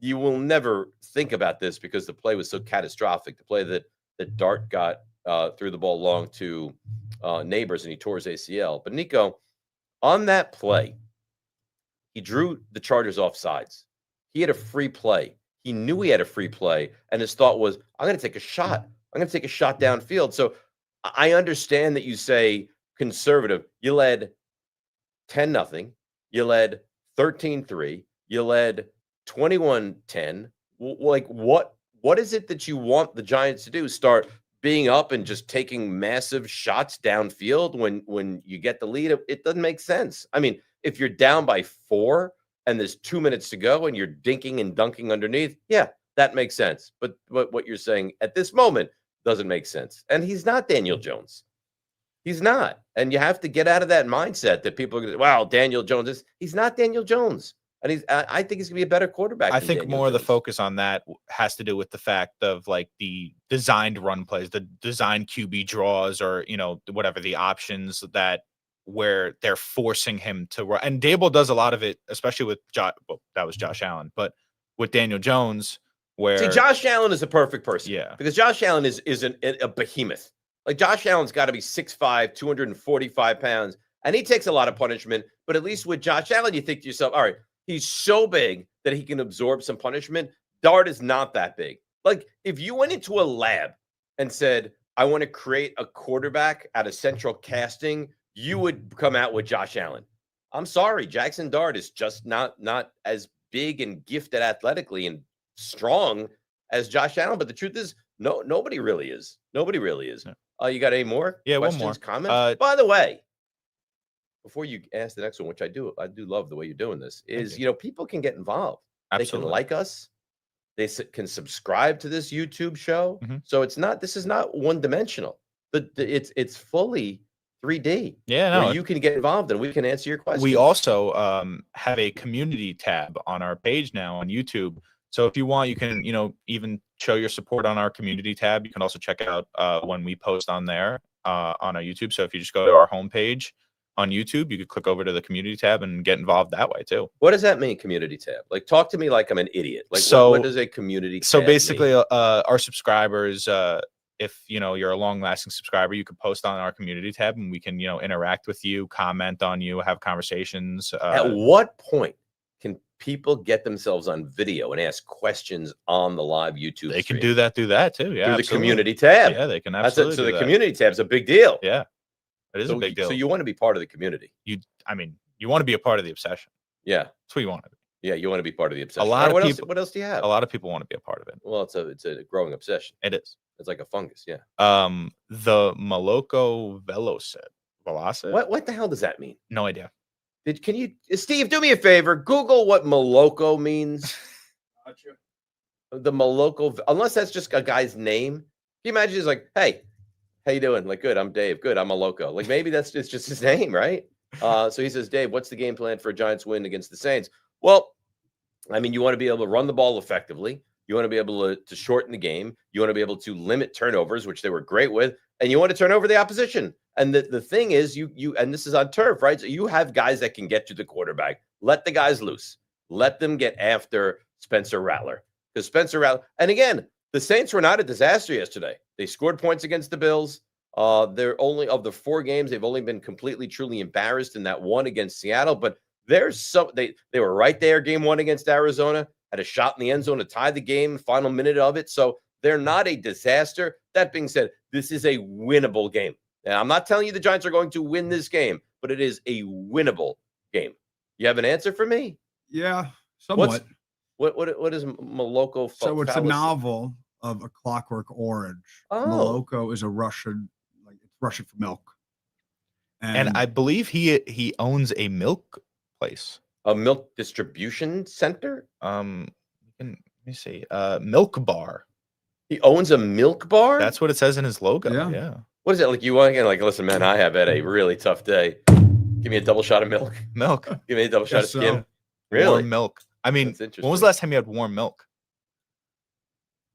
you will never think about this because the play was so catastrophic. The play that Dart got threw the ball long to Nabers and he tore his ACL. But Nico, on that play, he drew the Chargers off sides. He had a free play. He knew he had a free play, and his thought was, I'm going to take a shot. I'm going to take a shot downfield. So I understand that you say conservative. You led 10-0. You led 13-3. You led 21-10. Like what is it that you want the Giants to do? Start being up and just taking massive shots downfield when you get the lead? It doesn't make sense. If you're down by 4 and there's 2 minutes to go and you're dinking and dunking underneath, yeah, that makes sense. But what you're saying at this moment doesn't make sense. And he's not Daniel Jones. He's not. And you have to get out of that mindset that people are going to, wow, Daniel Jones he's not Daniel Jones. And I think he's going to be a better quarterback. I think more of the focus on that has to do with the fact of like the designed run plays, the designed QB draws, or, whatever the options that where they're forcing him to run. And Daboll does a lot of it, especially with that was Josh Allen, but with Daniel Jones, where Josh Allen is a perfect person. Yeah. Because Josh Allen is a behemoth. Like Josh Allen's got to be 6'5", 245 pounds, and he takes a lot of punishment. But at least with Josh Allen, you think to yourself, all right, he's so big that he can absorb some punishment. Dart is not that big. Like if you went into a lab and said, I want to create a quarterback out of central casting, you would come out with Josh Allen. I'm sorry, Jackson Dart is just not as big and gifted athletically and strong as Josh Allen. But the truth is, nobody really is. Nobody really is. Yeah. You got any more? Yeah, questions, one more. Comments? By the way, before you ask the next one, which I do love the way you're doing this, is people can get involved. Absolutely. They can like us. They can subscribe to this YouTube show. Mm-hmm. So this is not one dimensional. But it's fully 3D. Yeah, where you can get involved and we can answer your questions. We also have a community tab on our page now on YouTube. So if you want, you can, even show your support on our community tab. You can also check out when we post on there on our YouTube. So if you just go to our homepage on YouTube, you could click over to the community tab and get involved that way too. What does that mean, community tab? Like, talk to me like I'm an idiot. Like, what does a community tab So basically, mean? Our subscribers, if you're a long-lasting subscriber, you could post on our community tab and we can, interact with you, comment on you, have conversations. At what point can people get themselves on video and ask questions on the live YouTube They stream? can do that through that too. Yeah. Through the community tab. Yeah, they can absolutely. So the community tab is a big deal. Yeah. It is a big deal. So you want to be part of the community. You want to be a part of the obsession. Yeah. That's what you want to be. Yeah, you want to be part of the obsession. A lot of people. What else do you have? A lot of people want to be a part of it. Well, it's a growing obsession. It is. It's like a fungus. Yeah. The Moloko Velocit. What the hell does that mean? No idea. Can you, Steve, do me a favor? Google what Moloko means. Gotcha. The Moloko, unless that's just a guy's name. Can you imagine he's like, hey, how you doing? Like, good, I'm Dave. Good, I'm Moloko. Like, maybe it's just his name, right? So he says, Dave, what's the game plan for a Giants win against the Saints? Well, I mean, you want to be able to run the ball effectively. You want to be able to shorten the game. You want to be able to limit turnovers, which they were great with. And you want to turn over the opposition. And the thing is, you and this is on turf, right? So you have guys that can get to the quarterback. Let the guys loose. Let them get after Spencer Rattler. Because Spencer Rattler, and again, the Saints were not a disaster yesterday. They scored points against the Bills. They're only, of the 4 games, they've only been completely, truly embarrassed in that one against Seattle. But there's some, they were right there, game 1 against Arizona, had a shot in the end zone to tie the game, final minute of it. So they're not a disaster. That being said, this is a winnable game. And I'm not telling you the Giants are going to win this game, but it is a winnable game. You have an answer for me? Yeah, somewhat. What is Moloko? So it's a novel of A Clockwork Orange. Oh. Moloko is a Russian, like it's Russian for milk. And I believe he owns a milk place. A milk distribution center? Let me see. Milk bar. He owns a milk bar? That's what it says in his logo. Yeah. Yeah. What is it? Like, you want to, like, listen, man, I have had a really tough day. Give me a double shot of milk. Milk. Give me a double shot of skim. So. Really? Warm milk. I mean, when was the last time you had warm milk?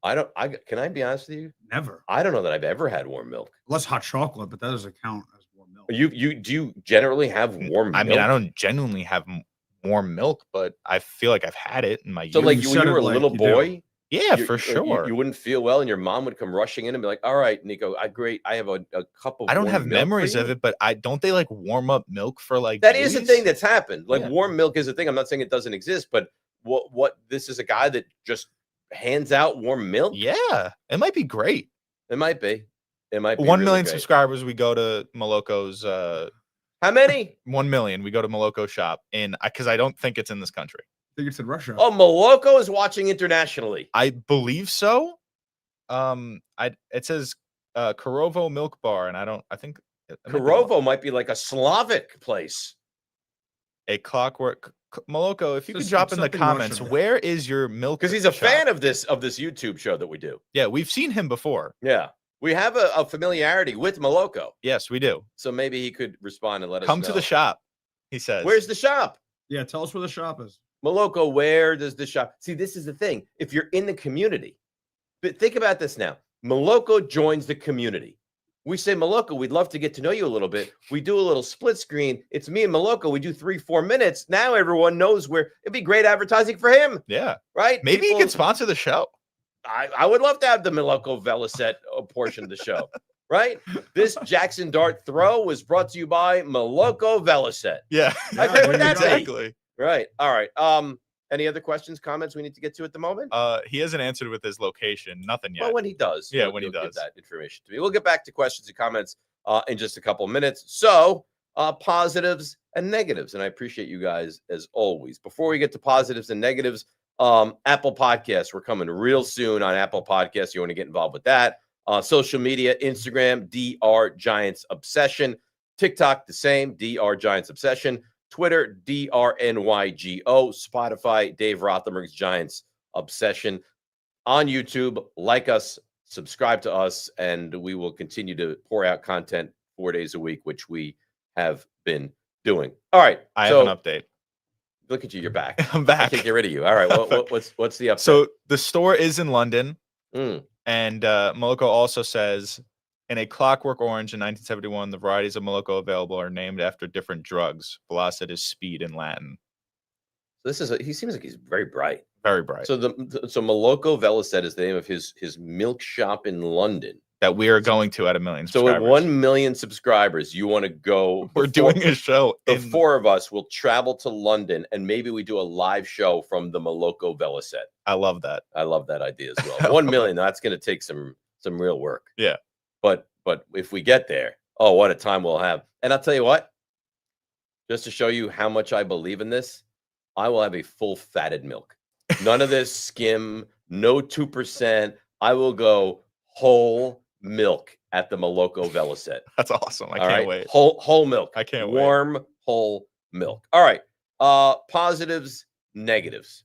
Can I be honest with you? Never. I don't know that I've ever had warm milk. Less hot chocolate, but that doesn't count as warm milk. Do you generally have warm milk? I mean, I don't genuinely have warm milk, but I feel like I've had it in my youth. So, like, You when said you were it a like little you boy, yeah, for sure. You wouldn't feel well, and your mom would come rushing in and be like, "All right, Nico, I have a cup of." I don't warm have milk for memories you?" of it, but don't they like warm up milk for like That is a days? thing that's happened. Like, Yeah. warm milk is a thing. I'm not saying it doesn't exist, but what this is a guy that just hands out warm milk. Yeah, it might be great. It might be. It might be 1 really million great. subscribers. We go to Moloko's. How many? 1 million. We go to Moloko shop because I don't think it's in this country. I think it's in Russia. Oh, Moloko is watching internationally. I believe so. It says Karovo Milk Bar, and I think Karovo might be like a Slavic place. a Clockwork Moloko. If you could Just drop in the something comments, Russian. where is your milk? Because he's a shop? fan of this YouTube show that we do. Yeah, we've seen him before. Yeah. We have a familiarity with Moloko. Yes, we do. So maybe he could respond and let us Come know. to the shop, he says. Where's the shop? Yeah, tell us where the shop is. Moloko, where does the shop? See, this is the thing. If you're in the community, but think about this now. Moloko joins the community. We say, Moloko, we'd love to get to know you a little bit. We do a little split screen. It's me and Moloko. We do 3-4 minutes. Now everyone knows where. It'd be great advertising for him, Yeah, right? maybe People- he could sponsor the show. I would love to have the Moloko Velocet portion of the show, right? This Jackson Dart throw was brought to you by Moloko Velocet. Yeah, How great would that be? exactly. Right. All right. Any other questions, comments we need to get to at the moment? He hasn't answered with his location. Nothing yet. Well, when he does. Yeah, he'll- when he he'll give does. that information to me. We'll get back to questions and comments in just a couple of minutes. So, positives and negatives. And I appreciate you guys as always. Before we get to positives and negatives, Apple Podcasts. We're coming real soon on Apple Podcasts. You want to get involved with that. Social media, Instagram, DR Giants Obsession. TikTok, the same, DR Giants Obsession. Twitter, DRNYGO. Spotify, Dave Rothenberg's Giants Obsession. On YouTube, like us, subscribe to us, and we will continue to pour out content 4 days a week, which we have been doing. All right. I so, have an update. Look at you. You're back. I'm I back. can't get rid of you. All right. What's the update? So the store is in London, Mm. and Moloko also says, in A Clockwork Orange in 1971, the varieties of Moloko available are named after different drugs. Velocit is speed in Latin. He seems like he's very bright. Very bright. So so Moloko Velocet is the name of his milk shop in London. That we are going to at 1 million So at subscribers. 1 million subscribers, you want to go. We're doing a show. The 4 of us will travel to London, and maybe we do a live show from the Moloko Velocet. I love that. I love that idea as well. 1 million. That's going to take some real work. Yeah. But if we get there, oh, what a time we'll have. And I'll tell you what, just to show you how much I believe in this, I will have a full fatted milk. None of this skim, no 2%. I will go whole milk at the Moloko Velocet. That's awesome. I All can't right? wait. Whole milk. I can't wait. Warm, whole milk. All right. Positives, negatives.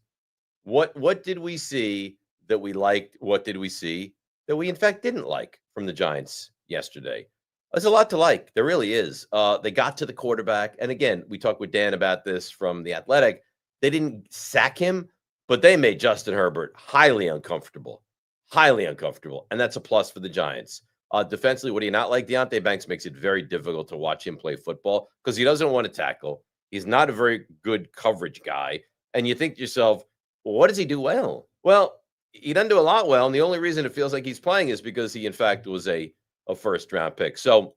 What did we see that we liked? What did we see that we in fact didn't like from the Giants yesterday? There's a lot to like. There really is. They got to the quarterback. And again, we talked with Dan about this from The Athletic. They didn't sack him, but they made Justin Herbert highly uncomfortable. Highly uncomfortable. And that's a plus for the Giants. Defensively, what do you not like? Deonte Banks makes it very difficult to watch him play football because he doesn't want to tackle. He's not a very good coverage guy. And you think to yourself, well, what does he do well? Well, he doesn't do a lot well. And the only reason it feels like he's playing is because he, in fact, was a first-round pick. So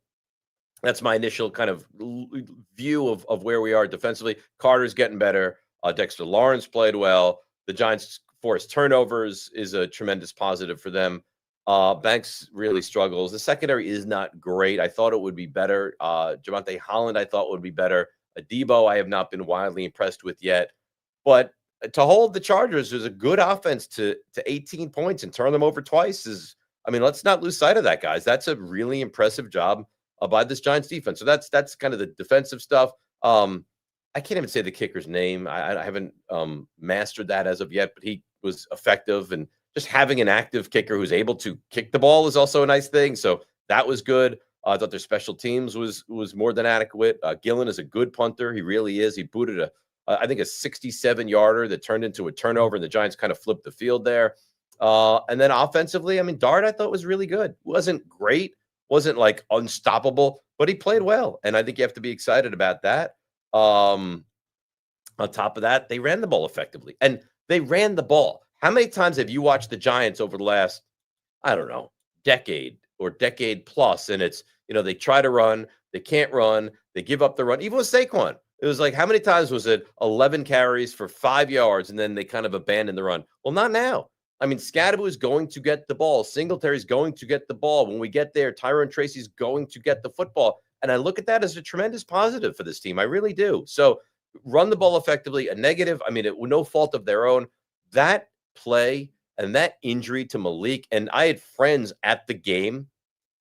that's my initial kind of view of where we are defensively. Carter's getting better. Dexter Lawrence played well. The Giants forced turnovers is a tremendous positive for them. Banks really struggles. The secondary is not great. I thought it would be better. Javonte Holland, I thought would be better. Debo, I have not been wildly impressed with yet. But to hold the Chargers is a good offense to 18 points and turn them over twice is, I mean, let's not lose sight of that, guys. That's a really impressive job by this Giants defense. So that's kind of the defensive stuff. I can't even say the kicker's name. I haven't mastered that as of yet, but he was effective. And just having an active kicker who's able to kick the ball is also a nice thing. So that was good. I thought their special teams was more than adequate. Gillen is a good punter. He really is. He booted I think a 67-yarder that turned into a turnover, and the Giants kind of flipped the field there. And then offensively, I mean, Dart I thought was really good. Wasn't great, wasn't like unstoppable, but he played well. And I think you have to be excited about that. On top of that, they ran the ball effectively. And they ran the ball. How many times have you watched the Giants over the last, I don't know, decade or decade plus? And it's, they try to run, they can't run, they give up the run. Even with Saquon, it was like, how many times was it 11 carries for 5 yards and then they kind of abandoned the run? Well, not now. I mean, Scadaboo is going to get the ball. Singletary's going to get the ball. When we get there, Tyrone Tracy's going to get the football. And I look at that as a tremendous positive for this team. I really do. So run the ball effectively. A negative, I mean, it was no fault of their own. That play and that injury to Malik, and I had friends at the game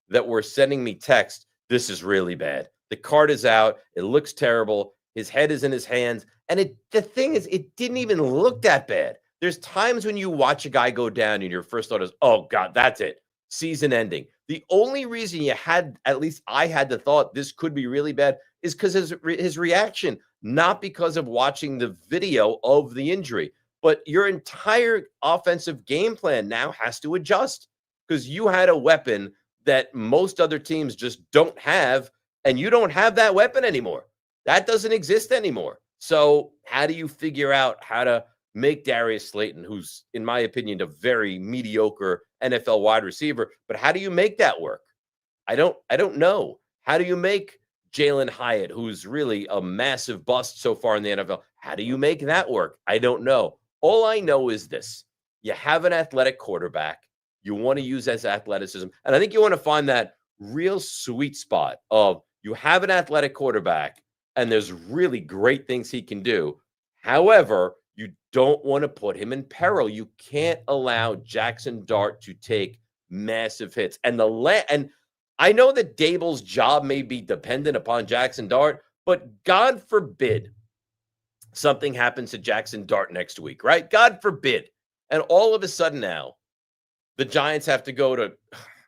that were sending me texts, this is really bad. The card is out. It looks terrible. His head is in his hands. And the thing is, it didn't even look that bad. There's times when you watch a guy go down and your first thought is, oh, God, that's it. Season ending. The only reason you had, at least I had the thought this could be really bad, is because his reaction, not because of watching the video of the injury. But your entire offensive game plan now has to adjust because you had a weapon that most other teams just don't have, and you don't have that weapon anymore. That doesn't exist anymore. So how do you figure out how to make Darius Slayton, who's, in my opinion, a very mediocre NFL wide receiver, but how do you make that work? I don't know. How do you make Jalen Hyatt, who's really a massive bust so far in the NFL, how do you make that work? I don't know. All I know is this. You have an athletic quarterback. You want to use as athleticism. And I think you want to find that real sweet spot of you have an athletic quarterback and there's really great things he can do. However, you don't want to put him in peril. You can't allow Jackson Dart to take massive hits. And I know that Dable's job may be dependent upon Jackson Dart, but God forbid something happens to Jackson Dart next week, right? God forbid. And all of a sudden now, the Giants have to go to,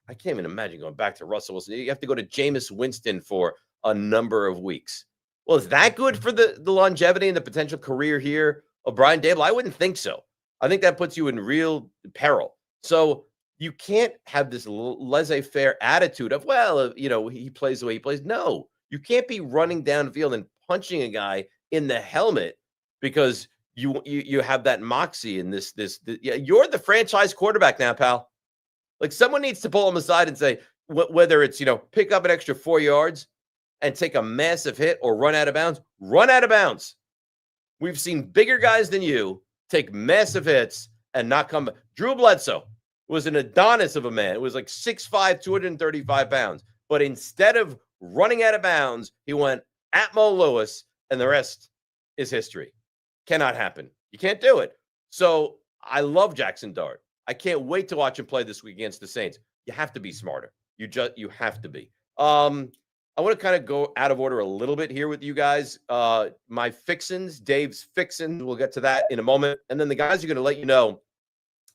I can't even imagine going back to Russell Wilson. You have to go to Jameis Winston for a number of weeks. Well, is that good for the longevity and the potential career here of Brian Dable? I wouldn't think so. I think that puts you in real peril. So you can't have this laissez-faire attitude of, well, he plays the way he plays. No, you can't be running downfield and punching a guy in the helmet because you have that moxie and this. You're the franchise quarterback now, pal. Like someone needs to pull him aside and say, whether it's, pick up an extra 4 yards and take a massive hit or run out of bounds, run out of bounds. We've seen bigger guys than you take massive hits and not come back. Drew Bledsoe was an Adonis of a man. It was like 6'5", 235 pounds. But instead of running out of bounds, he went at Mo Lewis, and the rest is history. Cannot happen. You can't do it. So I love Jackson Dart. I can't wait to watch him play this week against the Saints. You have to be smarter. You have to be. I want to kind of go out of order a little bit here with you guys. My fixins, Dave's fixins, we'll get to that in a moment. And then the guys are going to let you know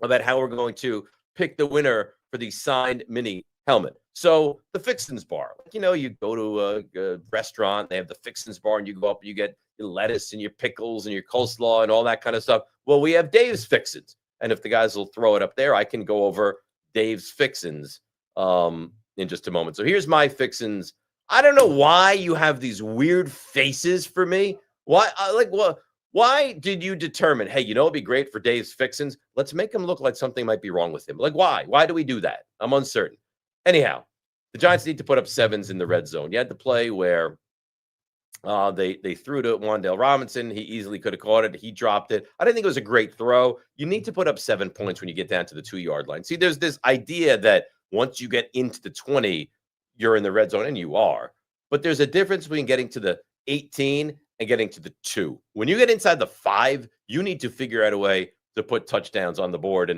about how we're going to pick the winner for the signed mini helmet. So the fixins bar, you go to a restaurant, they have the fixins bar, and you go up and you get your lettuce and your pickles and your coleslaw and all that kind of stuff. Well, we have Dave's fixins. And if the guys will throw it up there, I can go over Dave's fixins in just a moment. So here's my fixins. I don't know why you have these weird faces for me. Why did you determine, hey, it'd be great for Dave's fixins? Let's make him look like something might be wrong with him. Like, why? Why do we do that? I'm uncertain. Anyhow, the Giants need to put up 7s in the red zone. You had the play where they threw to Wan'Dale Robinson. He easily could have caught it. He dropped it. I didn't think it was a great throw. You need to put up 7 points when you get down to the 2-yard line. See, there's this idea that once you get into the 20, you're in the red zone, and you are. But there's a difference between getting to the 18 and getting to the 2. When you get inside the 5, you need to figure out a way to put touchdowns on the board.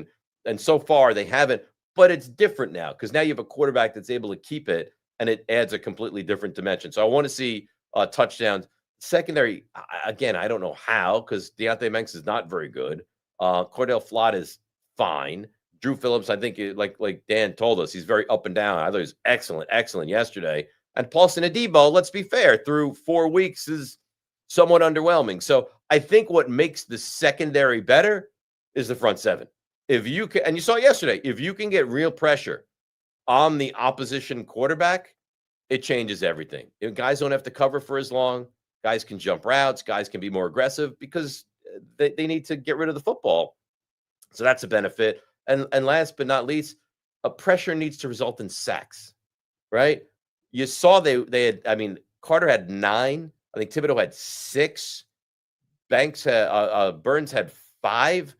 And so far, they haven't. But it's different now because now you have a quarterback that's able to keep it, and it adds a completely different dimension. So I want to see touchdowns. Secondary, again, I don't know how because Deontay Banks is not very good. Cordell Flott is fine. Drew Phillips, I think, like Dan told us, he's very up and down. I thought he was excellent yesterday. And Paulson Adebo, let's be fair, through 4 weeks is somewhat underwhelming. So I think what makes the secondary better is the front 7. If you can, and you saw yesterday, if you can get real pressure on the opposition quarterback, it changes everything. If guys don't have to cover for as long. Guys can jump routes. Guys can be more aggressive because they need to get rid of the football. So that's a benefit. And last but not least, a pressure needs to result in sacks, right? You saw they had, Carter had 9. I think Thibodeau had 6. Banks had, Burns had 5,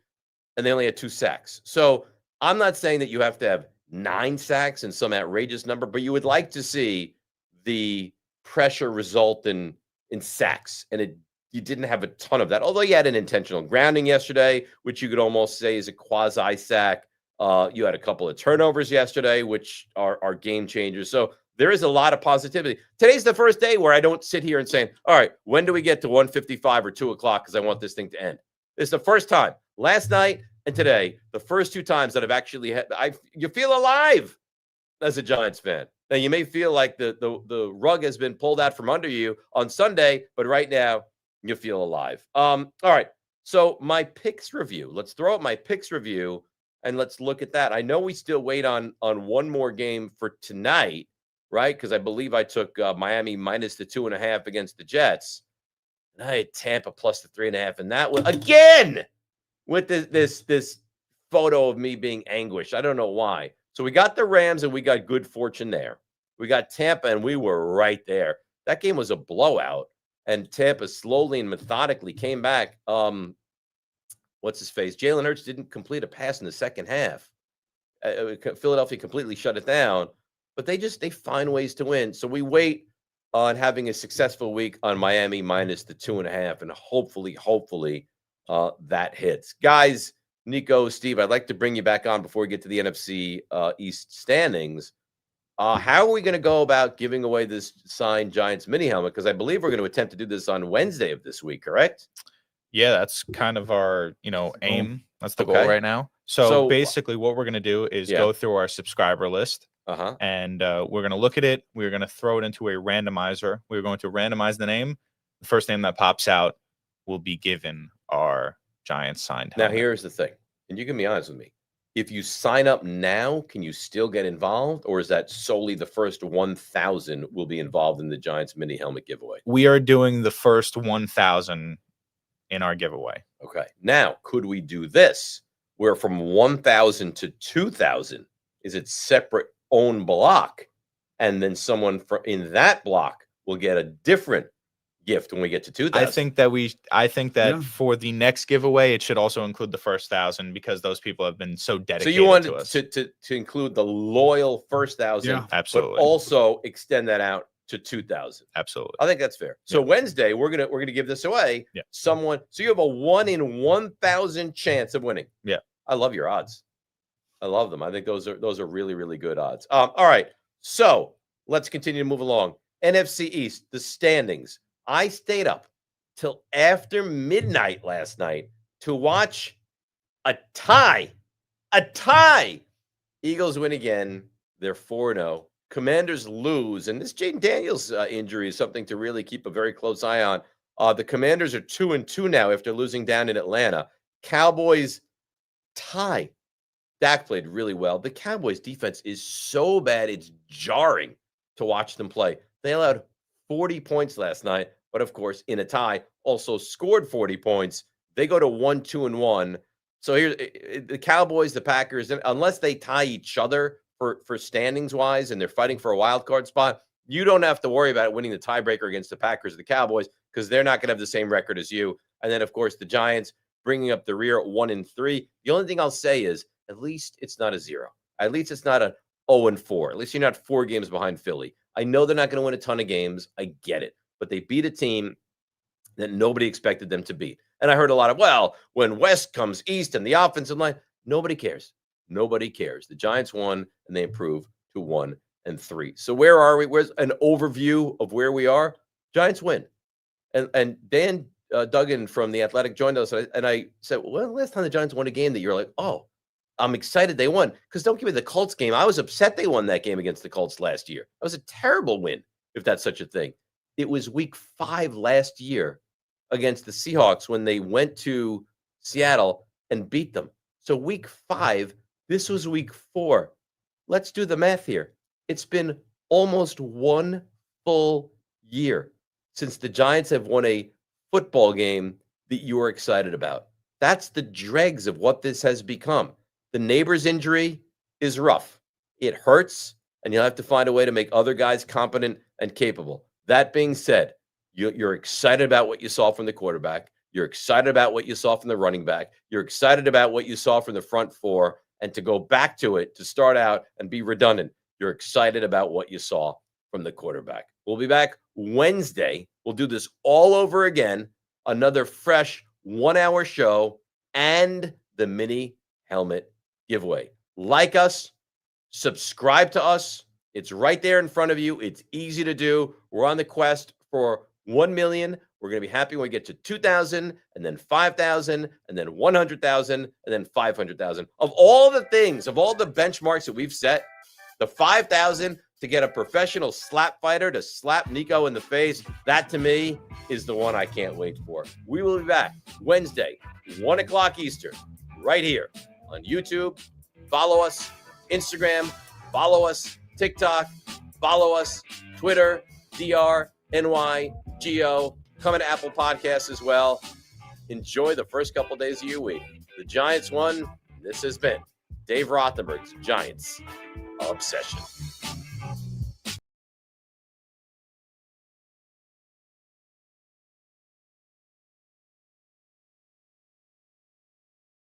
and they only had 2 sacks. So I'm not saying that you have to have 9 sacks and some outrageous number, but you would like to see the pressure result in sacks. And you didn't have a ton of that, although you had an intentional grounding yesterday, which you could almost say is a quasi sack. You had a couple of turnovers yesterday, which are game changers. So there is a lot of positivity. Today's the first day where I don't sit here and say, all right, when do we get to 1:55 or 2 o'clock? Because I want this thing to end. It's the first time. Last night and today, the first 2 times that I've actually had, you feel alive as a Giants fan. Now, you may feel like the rug has been pulled out from under you on Sunday, but right now, you feel alive. All right. So my picks review. Let's throw up my picks review and let's look at that. I know we still wait on one more game for tonight, right? Because I believe I took Miami minus the 2.5 against the Jets. And I had Tampa plus the 3.5. And that was again with this photo of me being anguished. I don't know why. So we got the Rams and we got good fortune there. We got Tampa and we were right there. That game was a blowout. And Tampa slowly and methodically came back. What's his face? Jalen Hurts didn't complete a pass in the second half. Philadelphia completely shut it down. But they find ways to win. So we wait on having a successful week on Miami minus the 2.5. And hopefully that hits. Guys, Nico, Steve, I'd like to bring you back on before we get to the NFC East standings. How are we going to go about giving away this signed Giants mini helmet? Because I believe we're going to attempt to do this on Wednesday of this week, correct? Yeah, that's kind of our, aim. That's the goal right now. So basically what we're going to do is go through our subscriber list. And we're going to look at it. We're going to throw it into a randomizer. We're going to randomize the name. The first name that pops out will be given our Giants signed helmet. Now, here's the thing. And you can be honest with me. If you sign up now, can you still get involved? Or is that solely the first 1,000 will be involved in the Giants mini helmet giveaway? We are doing the first 1,000 in our giveaway. Okay. Now, could we do this where from 1,000 to 2,000 is it separate own block? And then someone in that block will get a different gift when we get to 2,000. I think that for the next giveaway, it should also include the first 1,000 because those people have been so dedicated. So you wanted to us. to include the loyal first 1,000, absolutely, but also extend that out to 2,000. Absolutely, I think that's fair. So Wednesday we're gonna give this away. Yeah. So you have a 1 in 1,000 chance of winning. Yeah, I love your odds. I love them. I think those are really, really good odds. All right. So let's continue to move along. NFC East, the standings. I stayed up till after midnight last night to watch a tie. A tie. Eagles win again. They're 4-0. Commanders lose. And this Jaden Daniels injury is something to really keep a very close eye on. The Commanders are 2-2 now after losing down in Atlanta. Cowboys tie. Dak played really well. The Cowboys defense is so bad, it's jarring to watch them play. They allowed 40 points last night, but of course, in a tie, also scored 40 points. They go to 1-2-1. So here's the Cowboys, the Packers, unless they tie each other for standings wise and they're fighting for a wild card spot, you don't have to worry about winning the tiebreaker against the Packers or the Cowboys because they're not going to have the same record as you. And then, of course, the Giants bringing up the rear at 1-3. The only thing I'll say is at least it's not a 0. At least it's not a 0-4. At least you're not 4 games behind Philly. I know they're not going to win a ton of games. I get it. But they beat a team that nobody expected them to beat. And I heard a lot of, well, when West comes East and the offensive line, nobody cares. Nobody cares. The Giants won, and they improved to 1-3. So where are we? Where's an overview of where we are? Giants win. And Dan Duggan from The Athletic joined us, and I said, well, last time the Giants won a game that you're like, oh, I'm excited they won. Because don't give me the Colts game. I was upset they won that game against the Colts last year. That was a terrible win, if that's such a thing. It was week 5 last year against the Seahawks when they went to Seattle and beat them. So week 5, this was week 4. Let's do the math here. It's been almost 1 full year since the Giants have won a football game that you are excited about. That's the dregs of what this has become. The Nabers injury is rough. It hurts, and you'll have to find a way to make other guys competent and capable. That being said, you're excited about what you saw from the quarterback. You're excited about what you saw from the running back. You're excited about what you saw from the front 4. And to go back to it, to start out and be redundant, you're excited about what you saw from the quarterback. We'll be back Wednesday. We'll do this all over again. Another fresh 1-hour show and the mini helmet giveaway. Like us, subscribe to us. It's right there in front of you. It's easy to do. We're on the quest for 1 million. We're going to be happy when we get to 2,000 and then 5,000 and then 100,000 and then 500,000. Of all the things, of all the benchmarks that we've set, the 5,000 to get a professional slap fighter to slap Nico in the face, that to me is the one I can't wait for. We will be back Wednesday, 1 o'clock Eastern, right here on YouTube. Follow us, Instagram, follow us, TikTok, follow us, Twitter, DRNYGO. Coming to Apple Podcasts as well. Enjoy the first couple days of your week. The Giants won. This has been Dave Rothenberg's Giants Obsession.